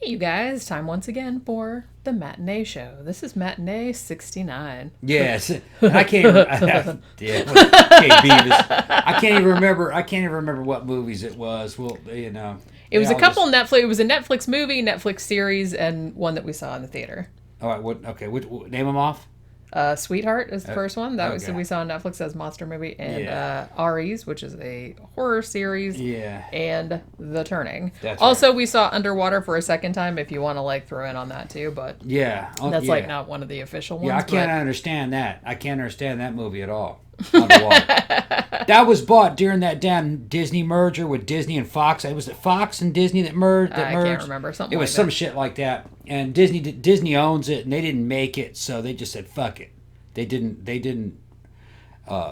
Hey, you guys, time once again for the Matinee Show. This is Matinee 69. Yes, I can't. Okay, Beavis. I can't even remember. I can't even remember what movies it was. Well, you know, It was a couple Netflix. It was a Netflix movie, Netflix series, and one that we saw in the theater. All right. What? Okay. Name them off. Sweetheart is the first one. That was okay. we saw on Netflix as a monster movie, and Aries, which is a horror series, and The Turning. That's also, right. we saw Underwater for a second time. If you want to like throw in on that too, but that's like not one of the official ones. Yeah, I can't understand that. I can't understand that movie at all. Underwater. That was bought during that damn Disney merger with Disney and Fox. Was it Fox and Disney that merged? I can't remember. Something. It was some shit like that. And Disney owns it, and they didn't make it, so they just said fuck it. They didn't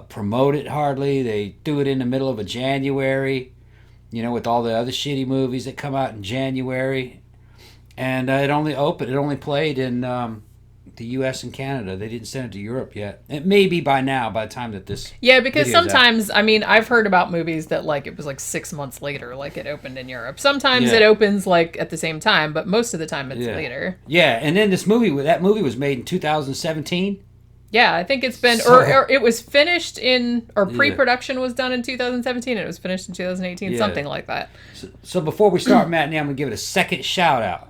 promote it hardly. They threw it in the middle of a January, with all the other shitty movies that come out in January, and it only played in the U.S. and Canada. They didn't send it to Europe yet. It may be by now, by the time that this because sometimes I've heard about movies that it was 6 months later, it opened in Europe. Sometimes it opens at the same time, but most of the time it's later. Yeah, and then that movie was made in 2017. Yeah, I think it's been, or it was finished pre-production was done in 2017, and it was finished in 2018, something like that. So before we start, Matinee, I'm going to give it a second shout out.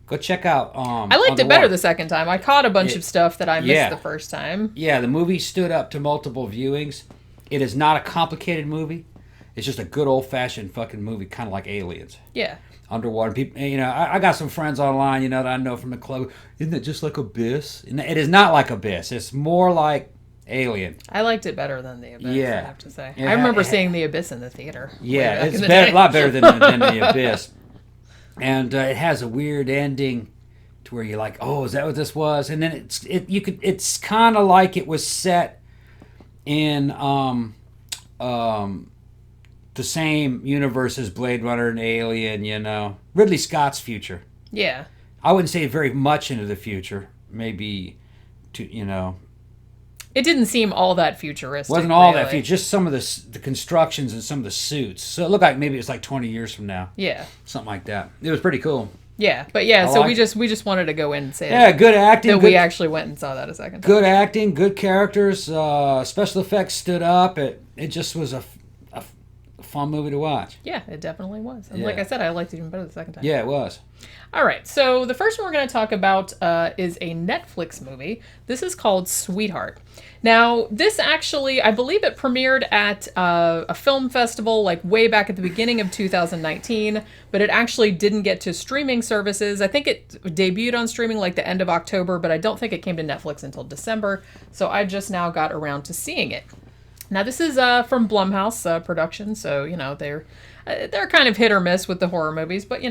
Go check out. I liked it better the second time. I caught a bunch of stuff that I missed the first time. Yeah, the movie stood up to multiple viewings. It is not a complicated movie. It's just a good old-fashioned fucking movie, kind of like Aliens. Yeah. Underwater people, I got some friends online, that I know from the club. Isn't it just like Abyss? And it is not like Abyss. It's more like Alien. I liked it better than the Abyss. I have to say. I remember seeing the Abyss in the theater. Yeah, it's a lot better than the Abyss. And it has a weird ending to where you're like, oh, is that what this was? And then it's kind of like it was set in the same universe as Blade Runner and Alien, Ridley Scott's future. Yeah. I wouldn't say very much into the future. Maybe, It didn't seem all that futuristic. Wasn't all that future. Just some of the constructions and some of the suits. So it looked like maybe it was 20 years from now. Yeah. Something like that. It was pretty cool. Yeah, but so we just wanted to go in and say good acting. We actually went and saw that a second time. Good acting, good characters, special effects stood up. It just was a fun movie to watch. Yeah, it definitely was. And like I said, I liked it even better the second time. Yeah, it was. All right, so the first one we're going to talk about is a Netflix movie. This is called Sweetheart. Now, this actually, I believe it premiered at a film festival way back at the beginning of 2019, but it actually didn't get to streaming services. I think it debuted on streaming the end of October, but I don't think it came to Netflix until December, so I just now got around to seeing it. Now, this is from Blumhouse production, so, they're kind of hit or miss with the horror movies, but,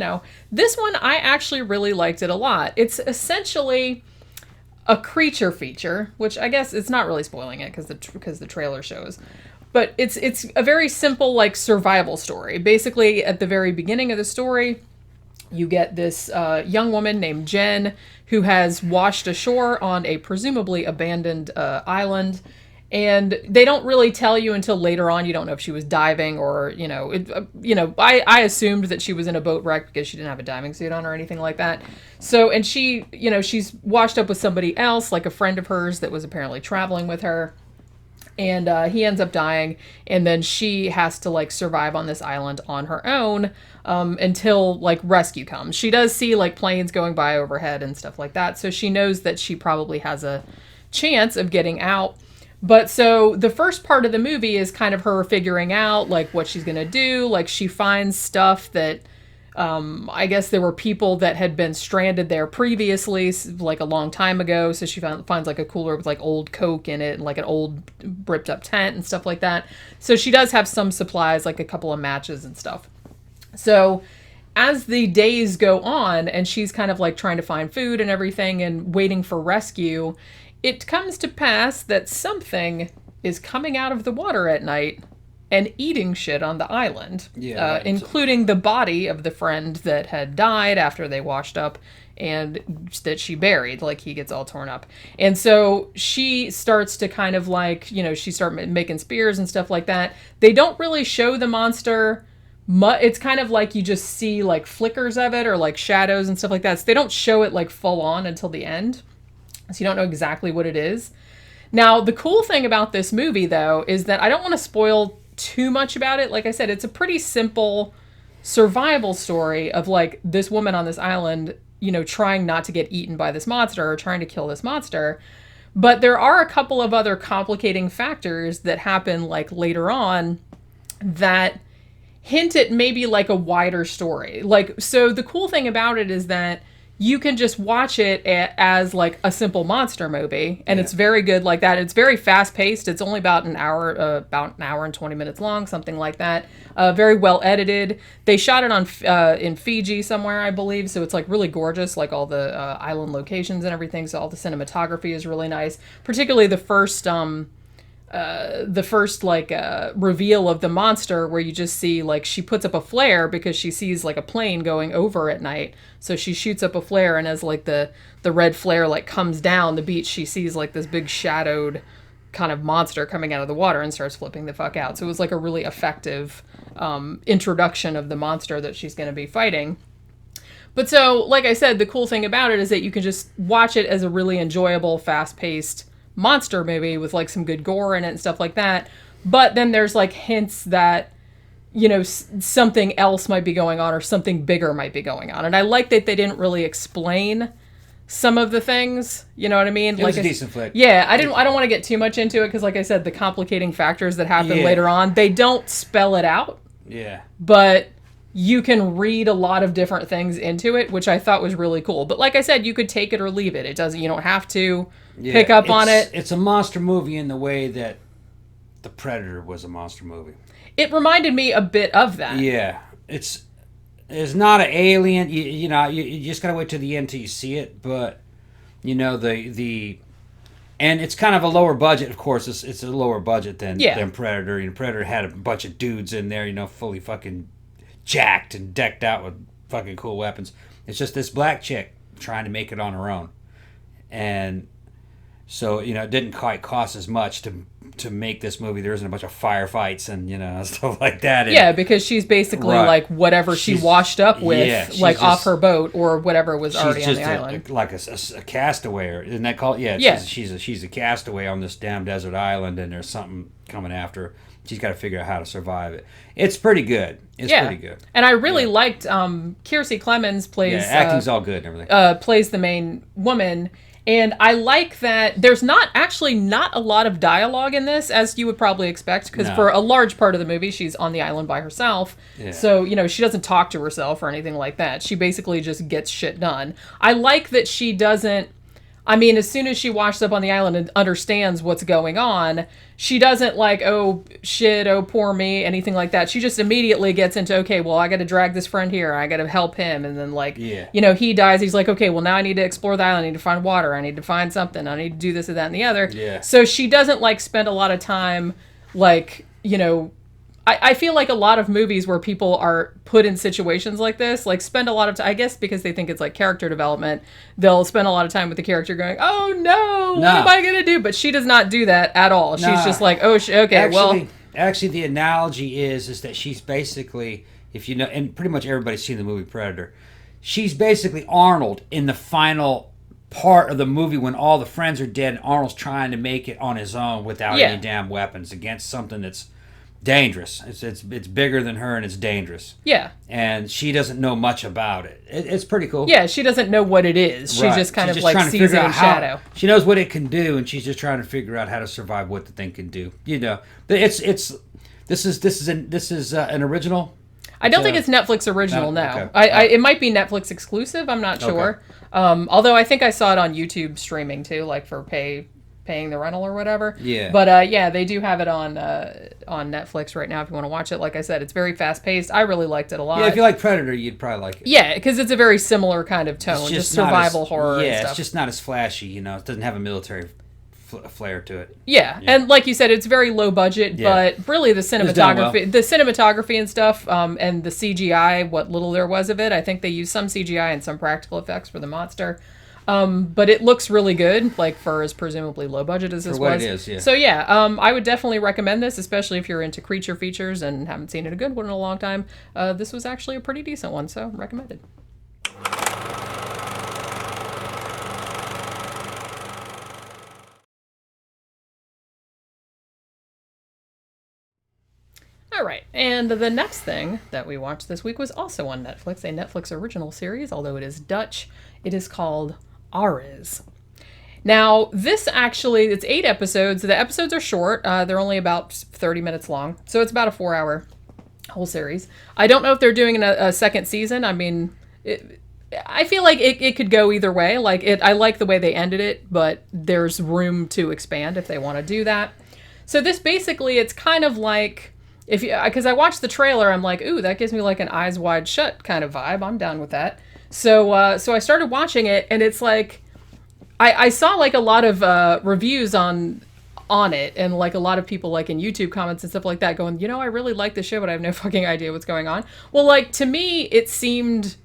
this one, I actually really liked it a lot. It's essentially a creature feature, which I guess it's not really spoiling it because the trailer shows. But it's a very simple, survival story. Basically, at the very beginning of the story, you get this young woman named Jen who has washed ashore on a presumably abandoned island. And they don't really tell you until later on. You don't know if she was diving or, I assumed that she was in a boat wreck because she didn't have a diving suit on or anything like that. So, and she, she's washed up with somebody else, a friend of hers that was apparently traveling with her. And he ends up dying. And then she has to, survive on this island on her own until, rescue comes. She does see, planes going by overhead and stuff like that. So she knows that she probably has a chance of getting out. But so the first part of the movie is kind of her figuring out what she's going to do. She finds stuff that I guess there were people that had been stranded there previously, a long time ago. So she finds a cooler with old Coke in it and an old ripped up tent and stuff like that. So she does have some supplies, a couple of matches and stuff. So as the days go on and she's kind of trying to find food and everything and waiting for rescue, it comes to pass that something is coming out of the water at night and eating shit on the island, including the body of the friend that had died after they washed up and that she buried. He gets all torn up. And so she starts to kind of she starts making spears and stuff like that. They don't really show the monster it's kind of like you just see like flickers of it or like shadows and stuff like that. So they don't show it like full on until the end. So you don't know exactly what it is. Now, the cool thing about this movie, though, is that I don't want to spoil too much about it. Like I said, it's a pretty simple survival story of like this woman on this island, you know, trying not to get eaten by this monster or trying to kill this monster. But there are a couple of other complicating factors that happen like later on that hint at maybe like a wider story. Like, so the cool thing about it is that you can just watch it as like a simple monster movie, and it's very good like that. It's very fast paced. It's only about an hour and 20 minutes long, something like that. Very well edited. They shot it on in Fiji somewhere, I believe. So it's like really gorgeous, like all the island locations and everything. So all the cinematography is really nice, particularly the first reveal of the monster, where you just see like she puts up a flare because she sees like a plane going over at night. So she shoots up a flare, and as like the red flare like comes down the beach, she sees like this big shadowed kind of monster coming out of the water and starts flipping the fuck out. So it was like a really effective introduction of the monster that she's going to be fighting. But so, like I said, the cool thing about it is that you can just watch it as a really enjoyable, fast-paced monster movie with like some good gore in it and stuff like that. But then there's like hints that, you know, something else might be going on or something bigger might be going on. And I like that they didn't really explain some of the things, you know what I mean? It was a decent flick. Yeah, I don't want to get too much into it because, like I said, the complicating factors that happen later on, they don't spell it out. Yeah. But you can read a lot of different things into it, which I thought was really cool. But like I said, you could take it or leave it. It doesn't. You don't have to pick up on it. It's a monster movie in the way that The Predator was a monster movie. It reminded me a bit of that. Yeah, it's not an alien. You know, you just gotta wait till the end till you see it. But you know and it's kind of a lower budget. Of course, it's a lower budget than Predator. You know, Predator had a bunch of dudes in there, you know, fully fucking jacked and decked out with fucking cool weapons. It's just this black chick trying to make it on her own, and so you know it didn't quite cost as much to make this movie. There isn't a bunch of firefights and you know stuff like that. Yeah, because she's basically like whatever she washed up with, like off her boat or whatever was already on the island. Like a castaway, isn't that called? Yeah, she's a castaway on this damn desert island, and there's something coming after her. She's got to figure out how to survive it. It's pretty good. It's pretty good. And I really liked Kiersey Clemens plays. Yeah, acting's all good and everything. Plays the main woman. And I like that there's not a lot of dialogue in this, as you would probably expect, because for a large part of the movie, she's on the island by herself. Yeah. So, you know, she doesn't talk to herself or anything like that. She basically just gets shit done. I like that she doesn't, I mean, as soon as she washes up on the island and understands what's going on, she doesn't like, oh, shit, oh, poor me, anything like that. She just immediately gets into, okay, well, I got to drag this friend here. I got to help him. And then, like, you know, he dies. He's like, okay, well, now I need to explore the island. I need to find water. I need to find something. I need to do this and that and the other. Yeah. So she doesn't, like, spend a lot of time, like, you know, I feel like a lot of movies where people are put in situations like this, like spend a lot of time, I guess because they think it's like character development, they'll spend a lot of time with the character going, oh no, what am I going to do? But she does not do that at all. She's just like, oh, okay, Actually, the analogy is that she's basically, if you know, and pretty much everybody's seen the movie Predator, she's basically Arnold in the final part of the movie when all the friends are dead and Arnold's trying to make it on his own without any damn weapons against something that's dangerous. It's bigger than her and it's dangerous. Yeah. And she doesn't know much about it. It's pretty cool. Yeah, she doesn't know what it is. She just kind of like sees it in shadow. She knows what it can do, and she's just trying to figure out how to survive what the thing can do. You know, this is an original. I don't think it's Netflix original. No, okay. It might be Netflix exclusive. I'm not sure. Although I think I saw it on YouTube streaming too, like for paying the rental or whatever. Yeah. But they do have it on Netflix right now if you want to watch it. Like I said, it's very fast paced. I really liked it a lot. Yeah, if you like Predator, you'd probably like it. Yeah, because it's a very similar kind of tone, just survival horror. Yeah, and stuff. It's just not as flashy. You know, it doesn't have a military flair to it. Yeah, and like you said, it's very low budget, but really the cinematography and stuff, and the CGI, what little there was of it, I think they used some CGI and some practical effects for the monster. But it looks really good, like for as presumably low budget as this For what was. it is, yeah. So yeah, I would definitely recommend this, especially if you're into creature features and haven't seen a good one in a long time. This was actually a pretty decent one, so recommended. All right, and the next thing that we watched this week was also on Netflix, a Netflix original series, although it is Dutch. It is called Ares. Now, this actually, it's 8 episodes. The episodes are short. They're only about 30 minutes long, so it's about a 4-hour whole series. I don't know if they're doing a second season. I mean, I feel like it could go either way. Like I like the way they ended it, but there's room to expand if they want to do that. So this basically, it's kind of like, because I watched the trailer, I'm like, ooh, that gives me like an Eyes Wide Shut kind of vibe. I'm down with that. So I started watching it, and it's like, I saw like a lot of reviews on it, and like a lot of people like in YouTube comments and stuff like that going, I really like this show, but I have no fucking idea what's going on. Well, like to me, it seemed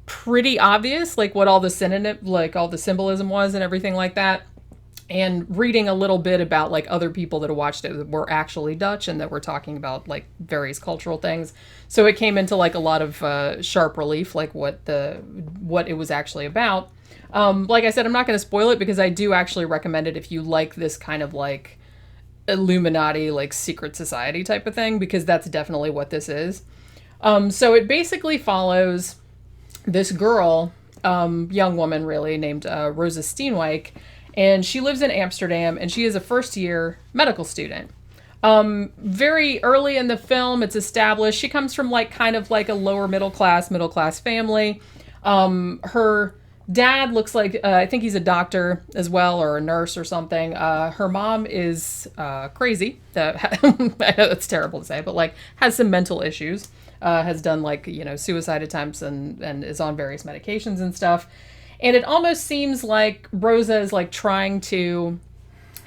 pretty obvious, like what all the all the symbolism was and everything like that. And reading a little bit about like other people that watched it that were actually Dutch and that were talking about like various cultural things. So it came into like a lot of sharp relief, like what it was actually about. Like I said, I'm not going to spoil it because I do actually recommend it if you like this kind of like Illuminati, like secret society type of thing, because that's definitely what this is. So it basically follows this girl, young woman really, named Rosa Steenwijk, and she lives in Amsterdam, and she is a first-year medical student. Very early in the film, it's established she comes from like kind of like a lower middle class family. Her dad looks like, I think he's a doctor as well, or a nurse or something. Her mom is crazy. I know that's terrible to say, but like has some mental issues. Has done like, suicide attempts and is on various medications and stuff. And it almost seems like Rosa is like trying to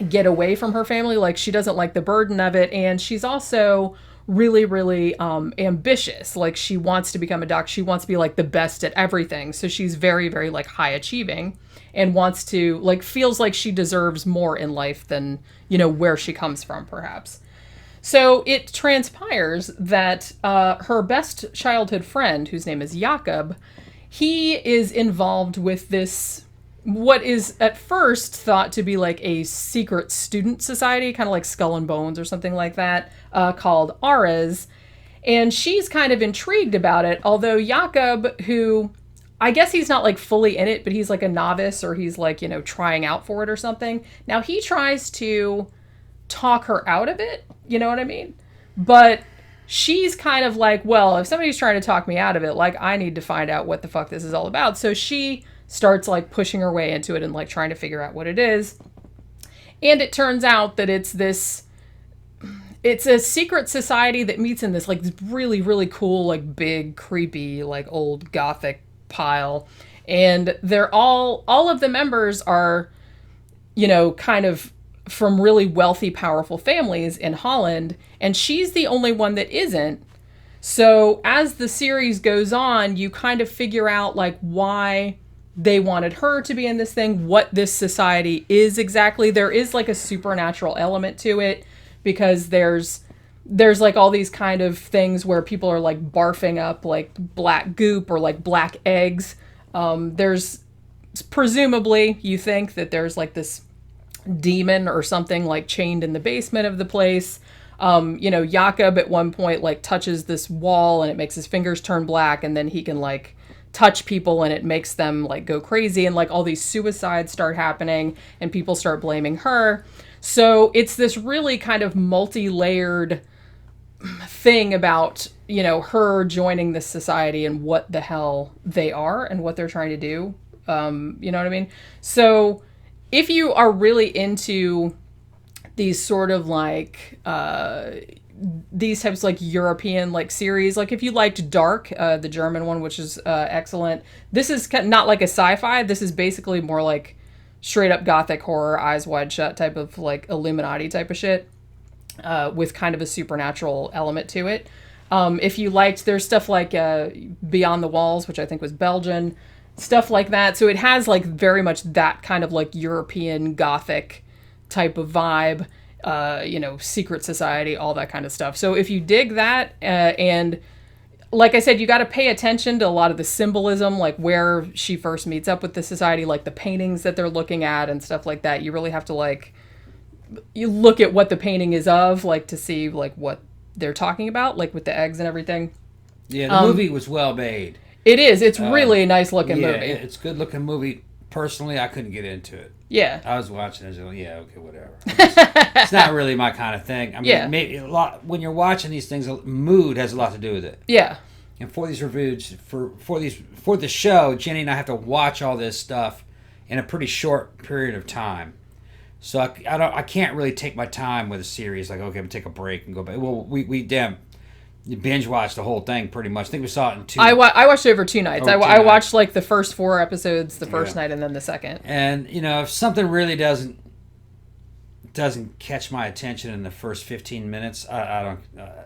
get away from her family. Like she doesn't like the burden of it. And she's also really, really ambitious. Like she wants to become a doctor. She wants to be like the best at everything. So she's very, very like high achieving and wants to like, feels like she deserves more in life than, where she comes from perhaps. So it transpires that her best childhood friend, whose name is Jacob, he is involved with this, what is at first thought to be like a secret student society, kind of like Skull and Bones or something like that, called Ares. And she's kind of intrigued about it, although Jacob, who I guess he's not like fully in it, but he's like a novice, or he's like, trying out for it or something. Now he tries to talk her out of it, you know what I mean? But she's kind of like, well, if somebody's trying to talk me out of it, like I need to find out what the fuck this is all about. So she starts like pushing her way into it and like trying to figure out what it is. And it turns out that it's a secret society that meets in this like really, really cool, like big, creepy, like old Gothic pile. And they're all of the members are, kind of from really wealthy, powerful families in Holland, and she's the only one that isn't. So as the series goes on, you kind of figure out like why they wanted her to be in this thing, what this society is exactly. There is like a supernatural element to it because there's like all these kind of things where people are like barfing up like black goop or like black eggs. There's presumably, you think that there's like this demon or something like chained in the basement of the place. Jacob at one point like touches this wall and it makes his fingers turn black, and then he can like touch people and it makes them like go crazy, and like all these suicides start happening and people start blaming her. So it's this really kind of multi-layered thing about, her joining this society and what the hell they are and what they're trying to do. You know what I mean? So if you are really into these sort of like, these types of like European like series, like if you liked Dark, the German one, which is excellent. This is not like a sci-fi. This is basically more like straight up Gothic horror, Eyes Wide Shut type of like Illuminati type of shit, with kind of a supernatural element to it. If you liked, there's stuff like Beyond the Walls, which I think was Belgian. stuff like that. So it has like very much that kind of like European Gothic type of vibe, secret society, all that kind of stuff. So if you dig that, and like I said, you got to pay attention to a lot of the symbolism, like where she first meets up with the society, like the paintings that they're looking at and stuff like that. You really have to you look at what the painting is of, like to see like what they're talking about, like with the eggs and everything. Yeah, the movie was well made. It is. It's really a nice looking movie. Yeah, it's a good looking movie. Personally, I couldn't get into it. Yeah. I was watching it. I was like, yeah, okay, whatever. It's not really my kind of thing. I mean, maybe a lot when you're watching these things, mood has a lot to do with it. Yeah. And for these reviews, for the show, Jenny and I have to watch all this stuff in a pretty short period of time. So I can't really take my time with a series. Like, okay, I'm gonna take a break and go back. Well, we binge watched the whole thing pretty much. I think we saw it in 2. I watched it over 2 nights. I watched like the first 4 episodes the first night and then the second. And if something really doesn't catch my attention in the first 15 minutes, I don't.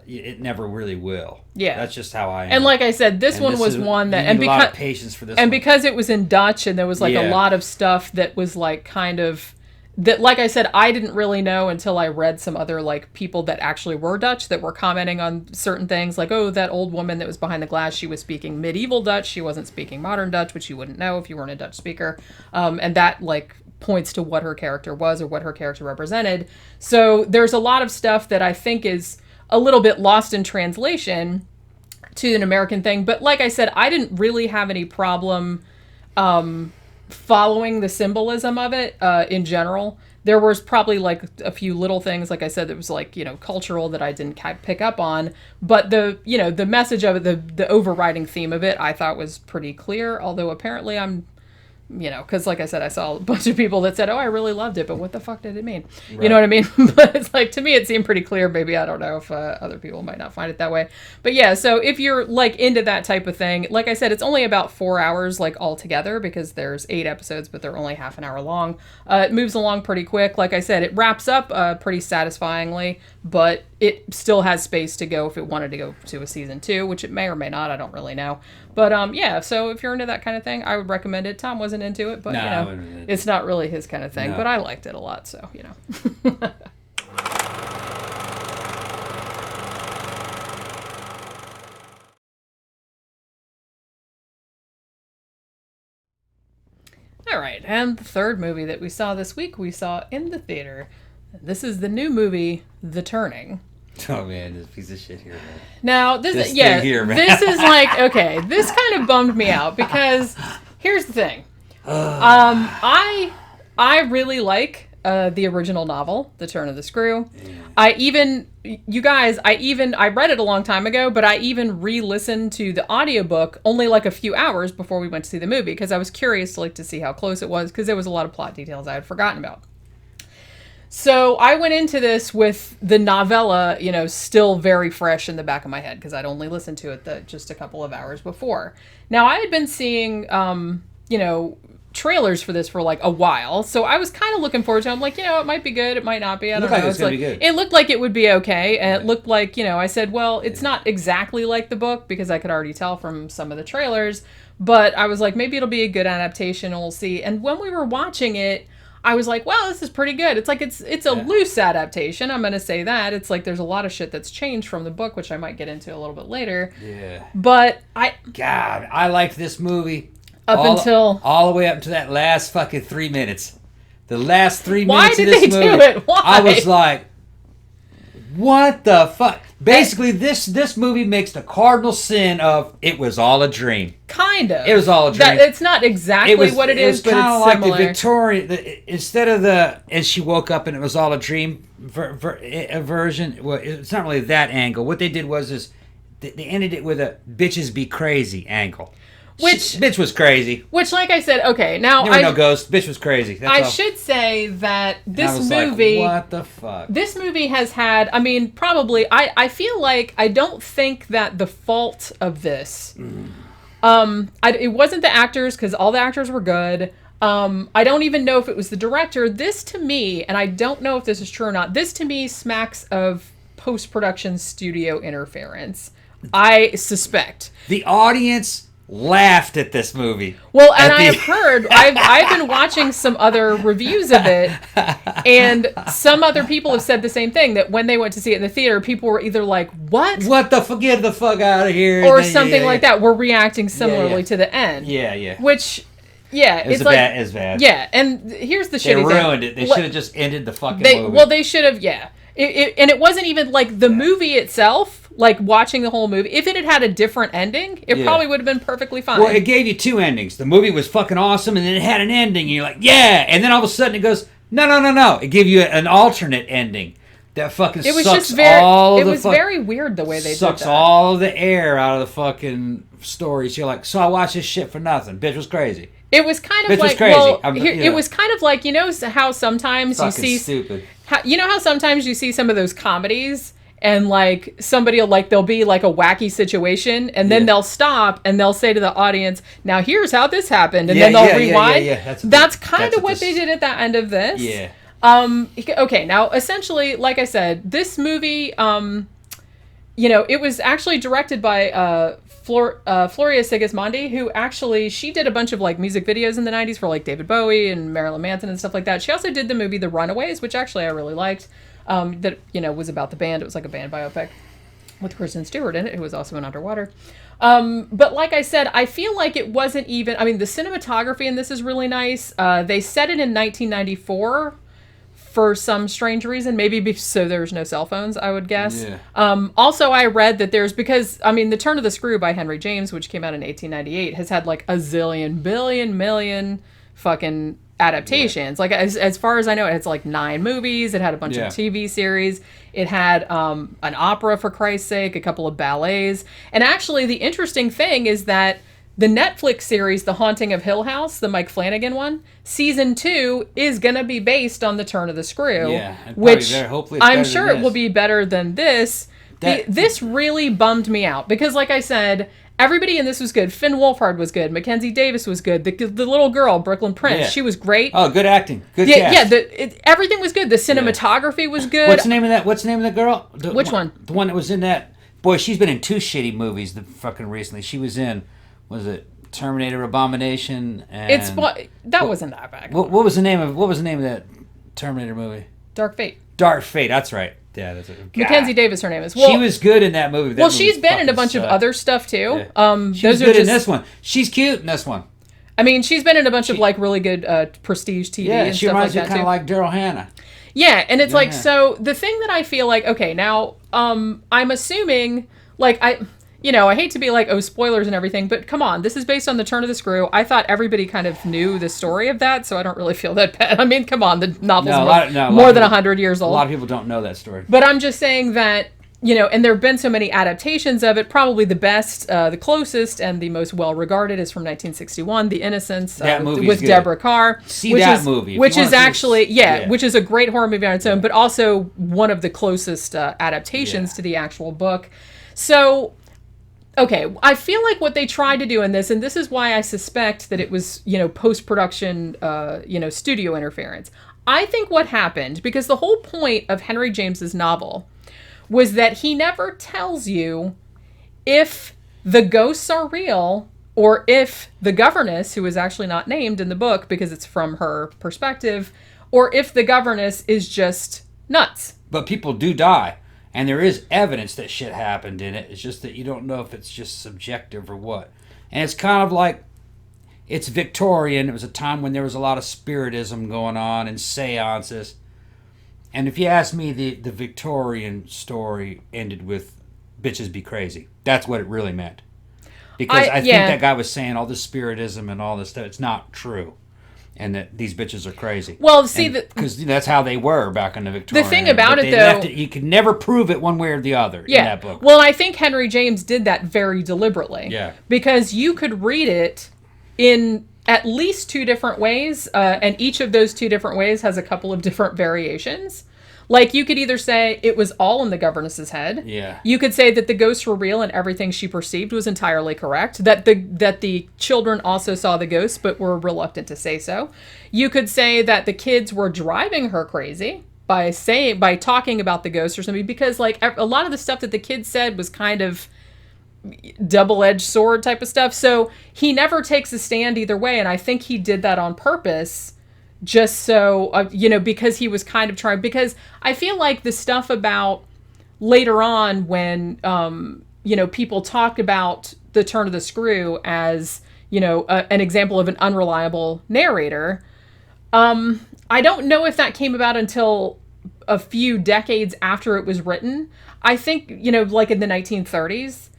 It never really will. Yeah, that's just how I am. And like I said, this one was one that, and because a lot of patience for this, and because it was in Dutch and there was like a lot of stuff that was like kind of. That, like I said, I didn't really know until I read some other like people that actually were Dutch that were commenting on certain things, like, oh, that old woman that was behind the glass, she was speaking medieval Dutch, she wasn't speaking modern Dutch, which you wouldn't know if you weren't a Dutch speaker, and that like points to what her character was or what her character represented. So there's a lot of stuff that I think is a little bit lost in translation to an American thing, but like I said, I didn't really have any problem following the symbolism of it in general. There was probably like a few little things, like I said, that was like, cultural that I didn't pick up on, but the message of it, the overriding theme of it, I thought was pretty clear, although apparently I'm because like I said, I saw a bunch of people that said, oh, I really loved it, but what the fuck did it mean? Right. You know what I mean? But it's like, to me, it seemed pretty clear. Maybe I don't know if other people might not find it that way. But yeah, so if you're like into that type of thing, like I said, it's only about 4 hours like altogether because there's 8 episodes, but they're only half an hour long. It moves along pretty quick. Like I said, it wraps up pretty satisfyingly, but it still has space to go if it wanted to go to a season 2, which it may or may not. I don't really know. But yeah, so if you're into that kind of thing, I would recommend it. Tom wasn't into it, but it's not really his kind of thing. No. But I liked it a lot, so All right, and the third movie that we saw this week, we saw in the theater. This is the new movie, The Turning. Oh man, this piece of shit here, man. Now this is like, okay, this kind of bummed me out because here's the thing. I really like the original novel, The Turn of the Screw. Yeah. I read it a long time ago, but I even re-listened to the audiobook only like a few hours before we went to see the movie because I was curious to see how close it was because there was a lot of plot details I had forgotten about. So I went into this with the novella, still very fresh in the back of my head because I'd only listened to it just a couple of hours before. Now, I had been seeing, trailers for this for like a while, so I was kind of looking forward to it. I'm like, it might be good, it might not be. I don't know. It was good. It looked like it would be okay, and it looked like, I said, well, it's not exactly like the book because I could already tell from some of the trailers, but I was like, maybe it'll be a good adaptation, and we'll see. And when we were watching it, I was like, wow, this is pretty good. It's like it's a loose adaptation. I'm going to say that. It's like there's a lot of shit that's changed from the book, which I might get into a little bit later. Yeah. But I liked this movie until all the way up to that last fucking 3 minutes. The last 3 minutes Why of did this they movie. Do it? Why? I was like, what the fuck? Basically, this movie makes the cardinal sin of it was all a dream. Kind of. It was all a dream. It's not exactly what it is, but it's similar. Like the Victorian, instead of and she woke up and it was all a dream version. Well, it's not really that angle. What they did was they ended it with a bitches be crazy angle. Which bitch was crazy. Which, like I said, okay, now there were no ghosts. Bitch was crazy. That's all. Should say that this movie. Like, what the fuck? This movie has had. I mean, probably. I feel like I don't think that the fault of this. It wasn't the actors because all the actors were good. I don't even know if it was the director. This to me, and I don't know if this is true or not. This to me smacks of post-production studio interference. I suspect the audience laughed at this movie. Well, and I've been watching some other reviews of it, and some other people have said the same thing, that when they went to see it in the theater, people were either like, what? What the fuck? Get the fuck out of here. Or something like that. We're reacting similarly to the end. Yeah. Which, yeah. It's bad. Yeah, and here's the shitty thing. They ruined it. They should have just ended the fucking movie. Well, they should have, yeah. And it wasn't even like the movie itself. Like, watching the whole movie, if it had had a different ending, it probably would have been perfectly fine. Well, it gave you two endings. The movie was fucking awesome, and then it had an ending, and you're like, yeah! And then all of a sudden it goes, no. It gave you an alternate ending that fucking very weird the way they did that. Sucks all the air out of the fucking stories. You're like, so I watched this shit for nothing. Bitch was crazy. It was kind of Bitch like, was crazy. well, it was kind of like, you know how sometimes fucking you see... stupid. You know how sometimes you see some of those comedies... And, like, somebody will, like, there'll be, like, a wacky situation, and then they'll stop, and they'll say to the audience, now here's how this happened, and then they'll rewind. That's kind of what they did at the end of this. Yeah. Okay, now, essentially, like I said, this movie, you know, it was actually directed by Floria Sigismondi, who actually, she did a bunch of, like, music videos in the 90s for, like, David Bowie and Marilyn Manson and stuff like that. She also did the movie The Runaways, which actually I really liked. That, you know, was about the band. It was like a band biopic with Kristen Stewart in it, who was also in Underwater. But like I said, I feel like it wasn't even... I mean, the cinematography in this is really nice. They set it in 1994 for some strange reason. Maybe so there's no cell phones, I would guess. Yeah. Also, I read that because, I mean, The Turn of the Screw by Henry James, which came out in 1898, has had like a zillion, billion, million fucking... adaptations. Like, as far as I know, it has like 9 movies. It had a bunch of TV series. It had an opera, for Christ's sake, a couple of ballets. And actually, the interesting thing is that the Netflix series, The Haunting of Hill House, the Mike Flanagan one, season 2 is going to be based on The Turn of the Screw. Yeah, which hopefully I'm sure it will be better than this. This really bummed me out because, like I said, everybody in this was good. Finn Wolfhard was good. Mackenzie Davis was good. The little girl, Brooklyn Prince, she was great. Oh, good acting. Good cast. Yeah, everything was good. The cinematography was good. What's the name of that girl? Which one? The one that was in that. Boy, she's been in 2 shitty movies fucking recently. She was in, was it Terminator Abomination? And that wasn't that bad. What was the name of that Terminator movie? Dark Fate. Dark Fate, that's right. Yeah, that's it. Mackenzie Davis, her name is. Well, she was good in that movie. She's been in a bunch of other stuff too. Yeah. She's good in this one. She's cute in this one. I mean, she's been in a bunch of like really good prestige TV and stuff like that too. Yeah, she reminds me kind of like Daryl Hannah. Yeah, and it's so the thing that I feel like, okay, now I'm assuming like I hate to be like, oh, spoilers and everything, but come on, this is based on The Turn of the Screw. I thought everybody kind of knew the story of that, so I don't really feel that bad. I mean, come on, the novel's more than 100 years old. A lot of people don't know that story. But I'm just saying that, and there have been so many adaptations of it. Probably the best, the closest, and the most well-regarded is from 1961, The Innocents, with good. Deborah Carr. Movie. Which is actually, which is a great horror movie on its own, but also one of the closest adaptations to the actual book. So... okay, I feel like what they tried to do in this, and this is why I suspect that it was, post-production, studio interference. I think what happened, because the whole point of Henry James's novel was that he never tells you if the ghosts are real or if the governess, who is actually not named in the book because it's from her perspective, or if the governess is just nuts. But people do die. And there is evidence that shit happened in it. It's just that you don't know if it's just subjective or what. And it's kind of like, it's Victorian. It was a time when there was a lot of spiritism going on and seances. And if you ask me, the Victorian story ended with bitches be crazy. That's what it really meant. Because I think that guy was saying all this spiritism and all this stuff. It's not true. And that these bitches are crazy. Well, see, because that's how they were back in the Victorian. The thing about it, though, you could never prove it one way or the other in that book. Well, I think Henry James did that very deliberately. Yeah. Because you could read it in at least 2 different ways, and each of those 2 different ways has a couple of different variations. Like, you could either say it was all in the governess's head. Yeah. You could say that the ghosts were real and everything she perceived was entirely correct. That the children also saw the ghosts but were reluctant to say so. You could say that the kids were driving her crazy by talking about the ghosts or something, because like a lot of the stuff that the kids said was kind of double-edged sword type of stuff. So he never takes a stand either way, and I think he did that on purpose, just so, because he was kind of trying, because I feel like the stuff about later on when, people talked about the turn of the screw as, an example of an unreliable narrator, I don't know if that came about until a few decades after it was written. I think, like in the 1930s.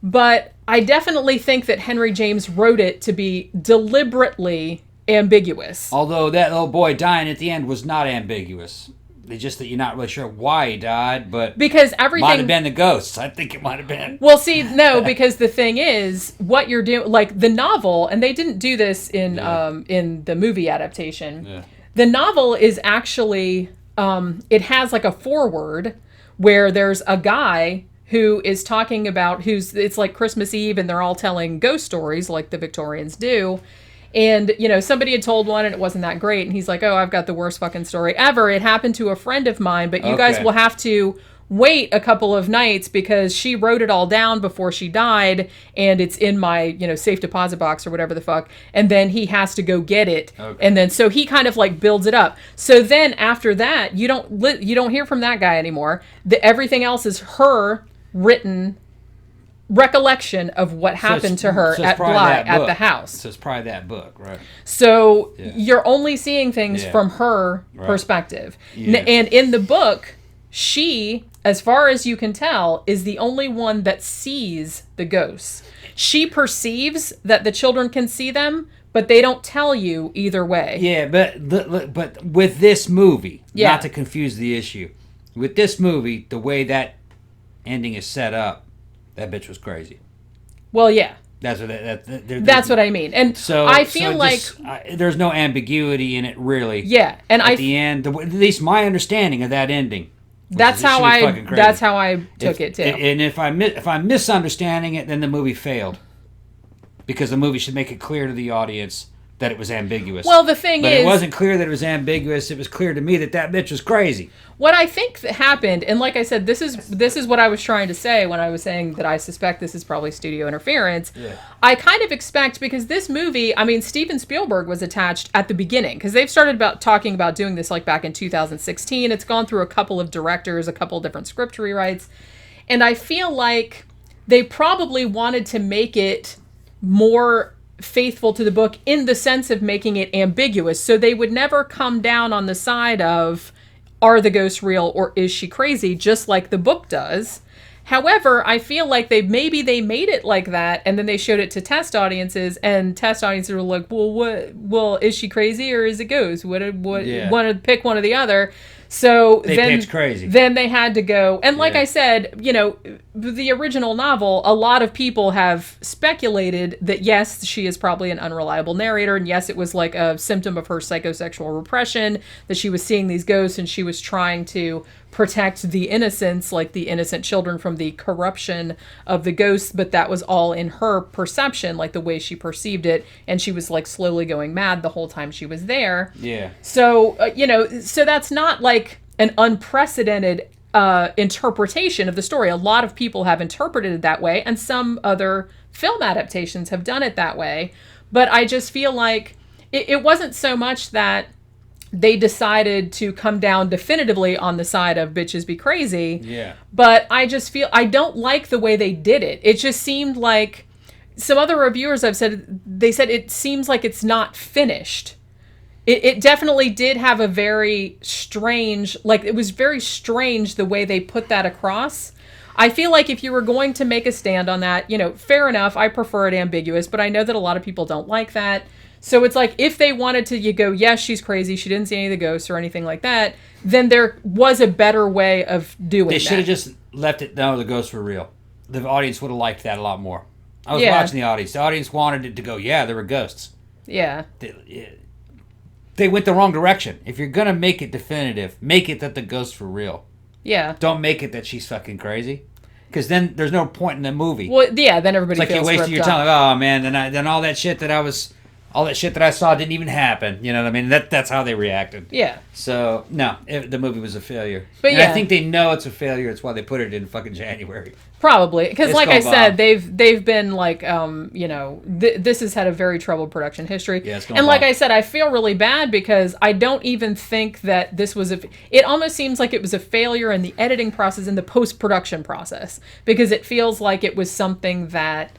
But I definitely think that Henry James wrote it to be deliberately ambiguous. Although that little boy dying at the end was not ambiguous. It's just that you're not really sure why he died, but because everything might have been the ghosts. I think it might have been. Well, see, no, because the thing is, what you're doing, like the novel, and they didn't do this in the movie adaptation. Yeah. The novel is actually it has like a foreword where there's a guy who is talking about it's like Christmas Eve and they're all telling ghost stories like the Victorians do. And, somebody had told one and it wasn't that great. And he's like, oh, I've got the worst fucking story ever. It happened to a friend of mine, but you guys will have to wait a couple of nights because she wrote it all down before she died. And it's in my, safe deposit box or whatever the fuck. And then he has to go get it. Okay. And then, so he kind of like builds it up. So then after that, you don't hear from that guy anymore. Everything else is her written recollection of what happened to her at Bly at the house. So it's probably that book, right? So you're only seeing things from her perspective. Yeah. And in the book, she, as far as you can tell, is the only one that sees the ghosts. She perceives that the children can see them, but they don't tell you either way. Yeah, but with this movie, not to confuse the issue, with this movie, the way that ending is set up, that bitch was crazy. Well, yeah. That's what I mean. And so I feel there's no ambiguity in it, really. Yeah, and at the end, at least my understanding of that ending. That's how I took it too. And if I'm misunderstanding it, then the movie failed, because the movie should make it clear to the audience that it was ambiguous. Well, the thing is, it wasn't clear that it was ambiguous. It was clear to me that bitch was crazy. What I think that happened, and like I said, this is what I was trying to say when I was saying that I suspect this is probably studio interference. Yeah. I kind of expect, because this movie, I mean, Steven Spielberg was attached at the beginning, because they've started talking about doing this like back in 2016. It's gone through a couple of directors, a couple of different script rewrites, and I feel like they probably wanted to make it more faithful to the book in the sense of making it ambiguous, so they would never come down on the side of, are the ghosts real or is she crazy, just like the book does. However, I feel like they made it like that, and then they showed it to test audiences, and test audiences were like, well, is she crazy or is it ghost? Want to pick one or the other. So they picked crazy. Then they had to go, and like I said, the original novel, a lot of people have speculated that yes, she is probably an unreliable narrator, and yes, it was like a symptom of her psychosexual repression, that she was seeing these ghosts and she was trying to protect the innocents, like the innocent children, from the corruption of the ghosts, but that was all in her perception, like the way she perceived it, and she was like slowly going mad the whole time she was there. Yeah. So, so that's not like an unprecedented interpretation of the story. A lot of people have interpreted it that way, and some other film adaptations have done it that way, but I just feel like it wasn't so much that they decided to come down definitively on the side of bitches be crazy. Yeah. But I just feel, I don't like the way they did it. It just seemed like, some other reviewers they said it seems like it's not finished. It definitely did have a very strange, like it was very strange the way they put that across. I feel like if you were going to make a stand on that, fair enough, I prefer it ambiguous, but I know that a lot of people don't like that. So it's like, if they wanted to, you go, yes, she's crazy, she didn't see any of the ghosts or anything like that, then there was a better way of doing that. They should have just left it, no, the ghosts were real. The audience would have liked that a lot more. I was watching the audience. The audience wanted it to go, yeah, there were ghosts. Yeah. They went the wrong direction. If you're going to make it definitive, make it that the ghosts were real. Yeah. Don't make it that she's fucking crazy. Because then there's no point in the movie. Well, yeah, then everybody feels ripped off. It's like you're wasting your time. Like, oh, man, then all that shit that I was all that shit that I saw didn't even happen. You know what I mean? That's how they reacted. Yeah. So, no, the movie was a failure. But and I think they know it's a failure. It's why they put it in fucking January. Probably. Because like I said, bomb. they've been like, this has had a very troubled production history. Yeah, it's going and bomb. like I said, I feel really bad because I don't even think that this was it almost seems like it was a failure in the editing process, in the post-production process. Because it feels like it was something that,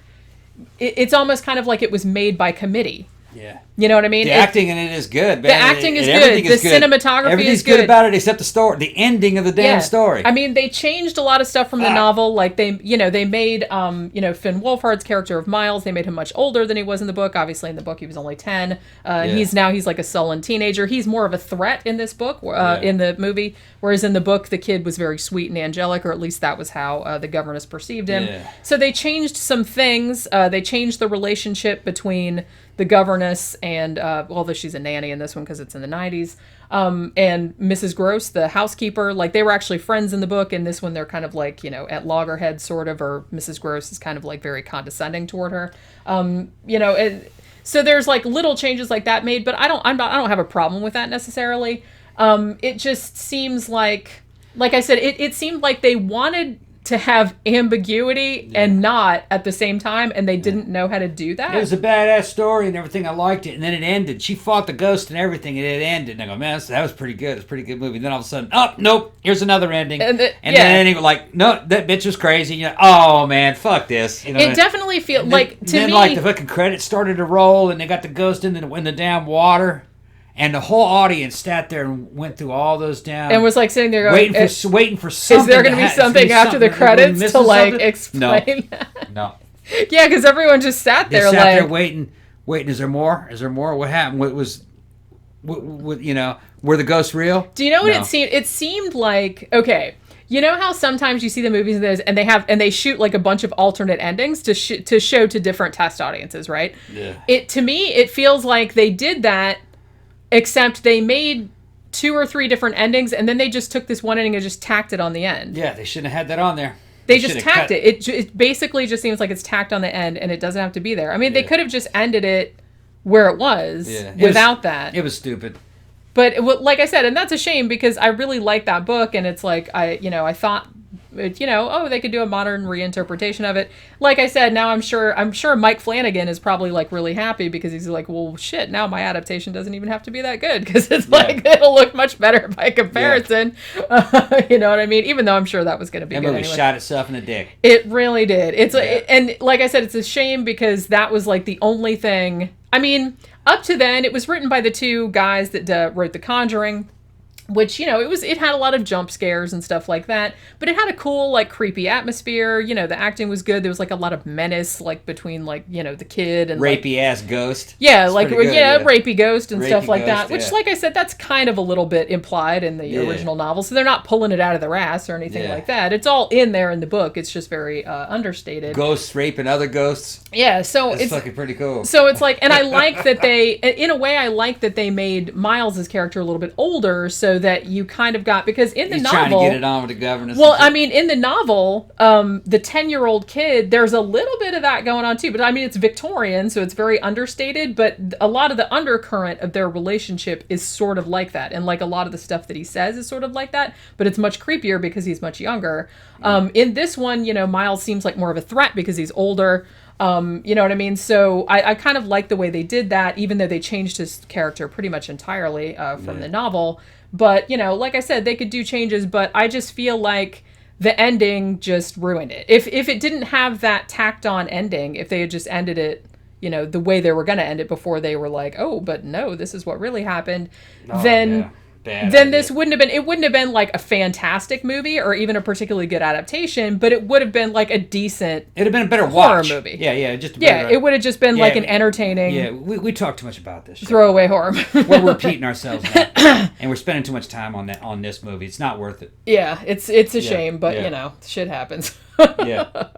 it's almost kind of like it was made by committee. Yeah. You know what I mean? The acting in it is good, man. The acting is good. The cinematography Everything's is good. about it except the story, the ending of the damn story. I mean, they changed a lot of stuff from the novel. Like they made, Finn Wolfhard's character of Miles, they made him much older than he was in the book. Obviously, in the book, he was only 10. He's like a sullen teenager. He's more of a threat in this book, in the movie. Whereas in the book, the kid was very sweet and angelic, or at least that was how the governess perceived him. Yeah. So they changed some things. They changed the relationship between the governess and, although she's a nanny in this one because it's in the 90s, and Mrs. Gross, the housekeeper. Like, they were actually friends in the book. In this one, they're kind of like, at loggerheads, sort of, or Mrs. Gross is kind of like very condescending toward her. So there's like little changes like that made, but I don't have a problem with that necessarily. It just seems like I said, it seemed like they wanted to have ambiguity and not at the same time, and they didn't know how to do that. It was a badass story and everything. I liked it, and then it ended. She fought the ghost and everything, and it ended. And I go, man, that was pretty good. It's a pretty good movie. And then all of a sudden, oh, nope, here's another ending. And then he was like, no, that bitch was crazy. Oh, man, fuck this. It definitely feels like, to then, me... like, the fucking credits started to roll, and they got the ghost in the damn water. And the whole audience sat there and went through all those down and was like sitting there going, waiting for something. Is there going to be something after the credits to like explain that? No. Yeah, because everyone just sat there they like sat there waiting. Is there more? Is there more? What happened? What was? Were the ghosts real? Do you know what it seemed? It seemed like, okay. You know how sometimes you see the movies and they shoot like a bunch of alternate endings to show to different test audiences, right? Yeah. To me, it feels like they did that. Except they made 2 or 3 different endings, and then they just took this one ending and just tacked it on the end. Yeah, they shouldn't have had that on there. They just tacked it. It basically just seems like it's tacked on the end, and it doesn't have to be there. I mean, they could have just ended it where it was without that. It was stupid. But like I said, and that's a shame because I really like that book, and it's like I thought, they could do a modern reinterpretation of it. Like I said, now I'm sure Mike Flanagan is probably like really happy because he's like, well, shit, now my adaptation doesn't even have to be that good because it's like it'll look much better by comparison. Yeah. You know what I mean? Even though I'm sure that was going to be good movie anyway. Shot itself in the dick. It really did. And like I said, it's a shame because that was like the only thing. I mean, up to then, it was written by the 2 guys that wrote The Conjuring. Which, it had a lot of jump scares and stuff like that, but it had a cool, like, creepy atmosphere. The acting was good. There was, like, a lot of menace, like, between, like, the kid and rapey-ass ghost. Yeah, it's like, rapey ghost and rapey stuff like ghost, that, which, like I said, that's kind of a little bit implied in the original novel, so they're not pulling it out of their ass or anything like that. It's all in there in the book. It's just very understated. Ghosts raping other ghosts. Yeah, so it's fucking pretty cool. So it's like, and I like that in a way, I like that they made Miles's character a little bit older so that you kind of got, because in the He's novel... trying to get it on with the governess. Well, I mean, in the novel, the 10-year-old kid, there's a little bit of that going on too, but I mean, it's Victorian, so it's very understated, but a lot of the undercurrent of their relationship is sort of like that, and like a lot of the stuff that he says is sort of like that, but it's much creepier because he's much younger. In this one, Miles seems like more of a threat because he's older. You know what I mean? So I kind of like the way they did that, even though they changed his character pretty much entirely from the novel. But, like I said, they could do changes, but I just feel like the ending just ruined it. If it didn't have that tacked on ending, if they had just ended it, the way they were going to end it before they were like, oh, but no, this is what really happened, then this wouldn't have been like a fantastic movie or even a particularly good adaptation, but it would have been like a decent it'd have been a better horror watch. movie. Yeah, just a better, it would have just been like an entertaining. Yeah, we talk too much about this shit. Throwaway horror movie. We're repeating ourselves now, and we're spending too much time on this movie. It's not worth it. Yeah, it's a shame, but shit happens. Yeah.